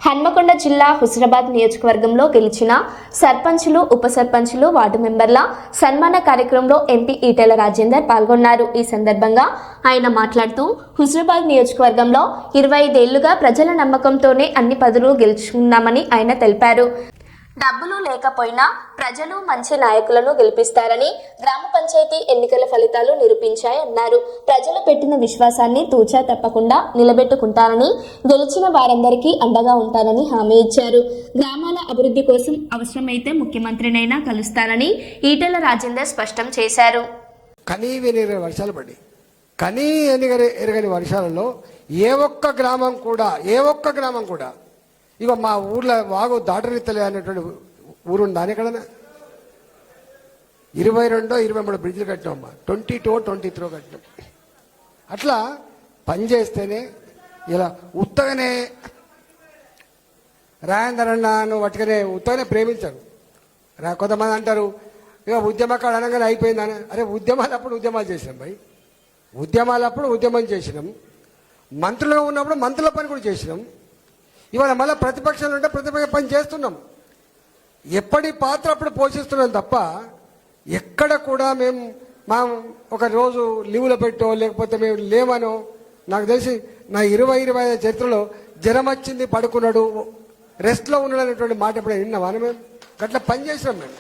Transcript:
హన్మకొండ జిల్లా హుస్నాబాద్ నియోజకవర్గంలో గెలిచిన సర్పంచులు, ఉప సర్పంచులు, వార్డు మెంబర్ల సన్మాన కార్యక్రమంలో ఎంపీ ఈటెల రాజేందర్ పాల్గొన్నారు. ఈ సందర్భంగా ఆయన మాట్లాడుతూ హుస్నాబాద్ నియోజకవర్గంలో 25 ఏళ్లుగా ప్రజల నమ్మకంతోనే అన్ని పదవులు గెలుచుకున్నామని ఆయన తెలిపారు. డబ్బులు లేకపోయినా ప్రజలు మంచి నాయకులను గెలిపిస్తారని గ్రామ పంచాయతీ ఎన్నికల ఫలితాలు నిరూపించాయన్నారు. ప్రజలు పెట్టిన విశ్వాసాన్ని తూచా తప్పకుండా నిలబెట్టుకుంటారని, గెలిచిన వారందరికీ అండగా ఉంటారని హామీ ఇచ్చారు. గ్రామాల అభివృద్ధి కోసం అవసరమైతే ముఖ్యమంత్రినైనా కలుస్తారని ఈటెల రాజేందర్ స్పష్టం చేశారు. ఎరగని వర్షాలలో ఏ ఒక్క గ్రామం కూడా ఇక మా ఊర్లో వాగు దాటరిత్తలే అనేటువంటి ఊరుంది. దాని ఎక్కడన్నా 22-23 బ్రిడ్జ్లు కట్టినామమ్మా, 22-23 కట్టినాం. అట్లా పనిచేస్తేనే ఇలా ఉత్తగానే రాయందరన్నాను వాటికనే ఉత్తగానే ప్రేమించారు. కొంతమంది అంటారు ఇక ఉద్యమకాడ అనగానే అయిపోయిందని. అరే ఉద్యమాలప్పుడు ఉద్యమాలు చేసినాం భయ్, ఉద్యమాలప్పుడు ఉద్యమం చేసినాం, మంత్రులుగా ఉన్నప్పుడు మంత్రుల పని కూడా చేసినాం. ఇవాళ మళ్ళీ ప్రతిపక్షాలు ఉంటే ప్రతిపక్ష పని చేస్తున్నాం. ఎప్పటి పాత్ర అప్పుడు పోషిస్తున్నాం తప్ప ఎక్కడ కూడా మా ఒక రోజు లీవులో పెట్టో లేకపోతే మేము లేమనో. నాకు తెలిసి నా 25 చరిత్రలో జ్వరం వచ్చింది పడుకున్నాడు రెస్ట్లో ఉన్నాడు అనేటువంటి మాట ఎప్పుడైనా విన్నామా? మేము గట్లా పని చేసినాం మేము.